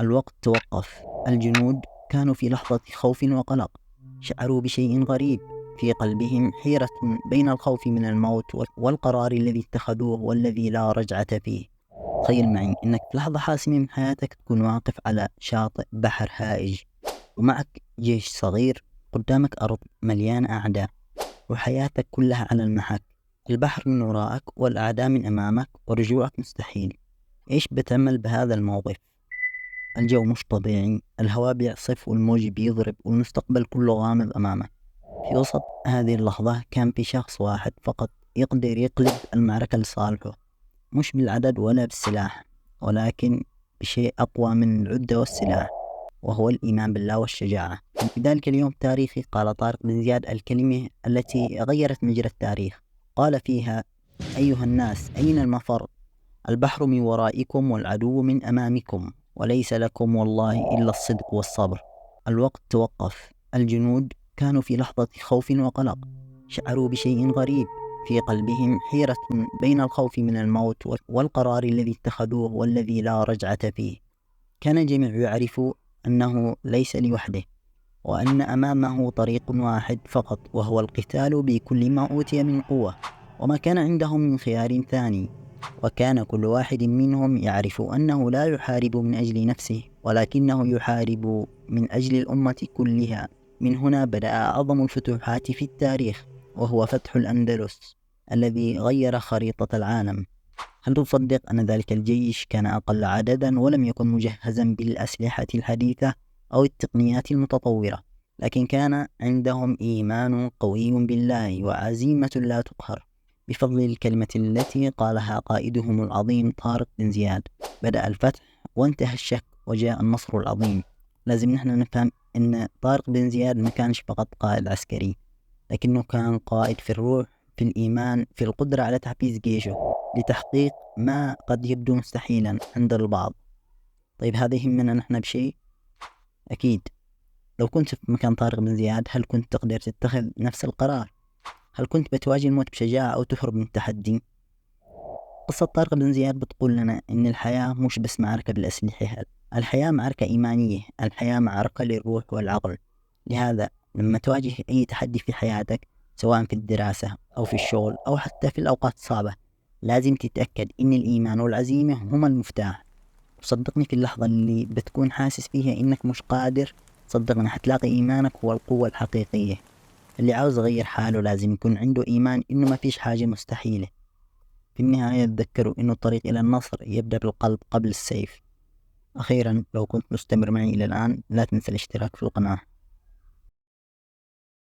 الوقت توقف. الجنود كانوا في لحظة خوف وقلق، شعروا بشيء غريب في قلبهم، حيرة بين الخوف من الموت والقرار الذي اتخذوه والذي لا رجعة فيه. تخيل معي أنك في لحظة حاسمة من حياتك تكون واقف على شاطئ بحر هائج، ومعك جيش صغير، قدامك أرض مليانة أعداء، وحياتك كلها على المحك. البحر من وراءك والأعداء من أمامك، ورجوعك مستحيل. إيش بتعمل بهذا الموقف؟ الجو مش طبيعي، الهواء بيعصف والموج بيضرب والمستقبل كله غامض أمامك. في وسط هذه اللحظة كان في شخص واحد فقط يقدر يقلب المعركة لصالحه، مش بالعدد ولا بالسلاح، ولكن بشيء أقوى من العدة والسلاح، وهو الإيمان بالله والشجاعة. في ذلك اليوم التاريخي قال طارق بن زياد الكلمة التي غيرت مجرى التاريخ. قال فيها: أيها الناس، أين المفر؟ البحر من ورائكم والعدو من أمامكم، وليس لكم والله إلا الصدق والصبر. الوقت توقف. الجنود كانوا في لحظة خوف وقلق، شعروا بشيء غريب في قلبهم، حيرة بين الخوف من الموت والقرار الذي اتخذوه والذي لا رجعة فيه. كان الجميع يعرف أنه ليس لوحده، وأن أمامه طريق واحد فقط، وهو القتال بكل ما أوتي من قوة، وما كان عندهم من خيار ثاني. وكان كل واحد منهم يعرف أنه لا يحارب من أجل نفسه، ولكنه يحارب من أجل الأمة كلها. من هنا بدأ أعظم الفتوحات في التاريخ، وهو فتح الأندلس الذي غير خريطة العالم. هل تصدق أن ذلك الجيش كان أقل عددا ولم يكن مجهزا بالأسلحة الحديثة أو التقنيات المتطورة، لكن كان عندهم إيمان قوي بالله وعزيمة لا تقهر. بفضل الكلمة التي قالها قائدهم العظيم طارق بن زياد بدأ الفتح وانتهى الشك وجاء النصر العظيم. لازم نحن نفهم أن طارق بن زياد ما كانش فقط قائد عسكري، لكنه كان قائد في الروح، في الإيمان، في القدرة على تحفيز جيشه لتحقيق ما قد يبدو مستحيلا عند البعض. طيب هذا يهمنا نحن بشيء؟ أكيد. لو كنت في مكان طارق بن زياد، هل كنت تقدر تتخذ نفس القرار؟ هل كنت بتواجه الموت بشجاعة أو تهرب من التحدي؟ قصة طارق بن زياد بتقول لنا إن الحياة مش بس معركة بالأسلحة، الحياة معركة إيمانية، الحياة معركة للروح والعقل. لهذا لما تواجه أي تحدي في حياتك، سواء في الدراسة أو في الشغل أو حتى في الأوقات الصعبة، لازم تتأكد إن الإيمان والعزيمة هما المفتاح. وصدقني في اللحظة اللي بتكون حاسس فيها إنك مش قادر، صدقني حتلاقي إيمانك هو القوة الحقيقية. اللي عاوز يغير حاله لازم يكون عنده إيمان إنه ما فيش حاجة مستحيلة. في النهاية تذكروا إنه الطريق إلى النصر يبدأ بالقلب قبل السيف. أخيرا، لو كنت مستمر معي إلى الآن، لا تنسى الاشتراك في القناة.